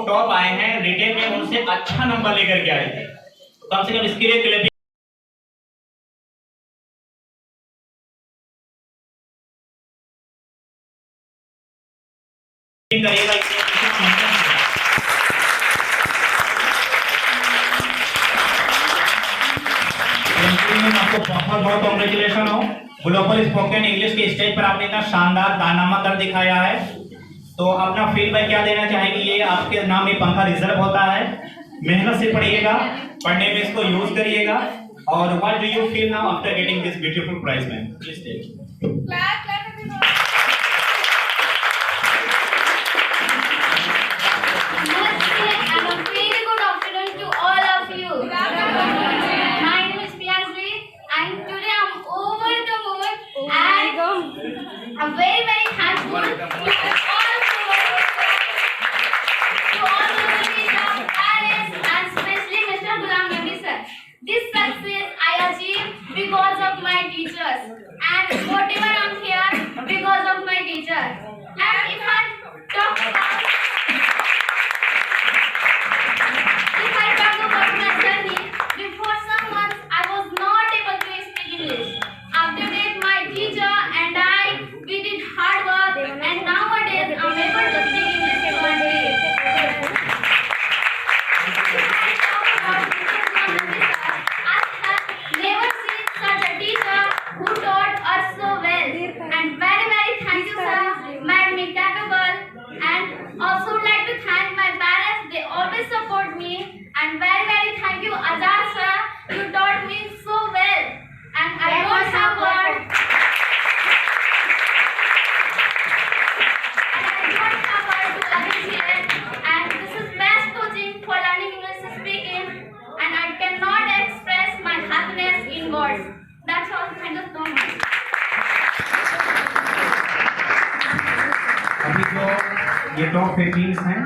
Top आए हैं retain में उनसे अच्छा नंबर लेकर के आए थे, कम से कम इसके लिए क्लिपिंग करिएगा। आपको बहुत बहुत कांग्रेचुलेशन हो। ग्लोबल स्पोकन इंग्लिश के स्टेज पर आपने इतना शानदार कारनामा कर दिखाया है। तो अपना फीडबैक क्या देना चाहेंगे? ये आपके नाम में पंखा रिजर्व होता है, मेहनत से पढ़िएगा, पढ़ने में इसको यूज करिएगा। और what do you feel now after getting this beautiful prize ma'am? Please take. I'm very, very thankful to all the teachers, parents, and especially Mr. Ghulam Nabi sir. This success I achieved because of my teachers, and whatever I'm here because of my teachers. And if I talk about my journey, before some months I was not able to speak English. After that, my teacher and I we did hard work, and nowadays I'm able to speak English fluently. I have never seen such a teacher who taught us so well. And very, very thank you, sir. Made me capable. And also would like to thank my parents. They always support me. And very, very thank you, Azhar sir. You taught me so well. And I don't have words. And this is best coaching for learning English speaking, and I cannot express my happiness in words. That's all. Thank you so much. अभी जो ये top 15 हैं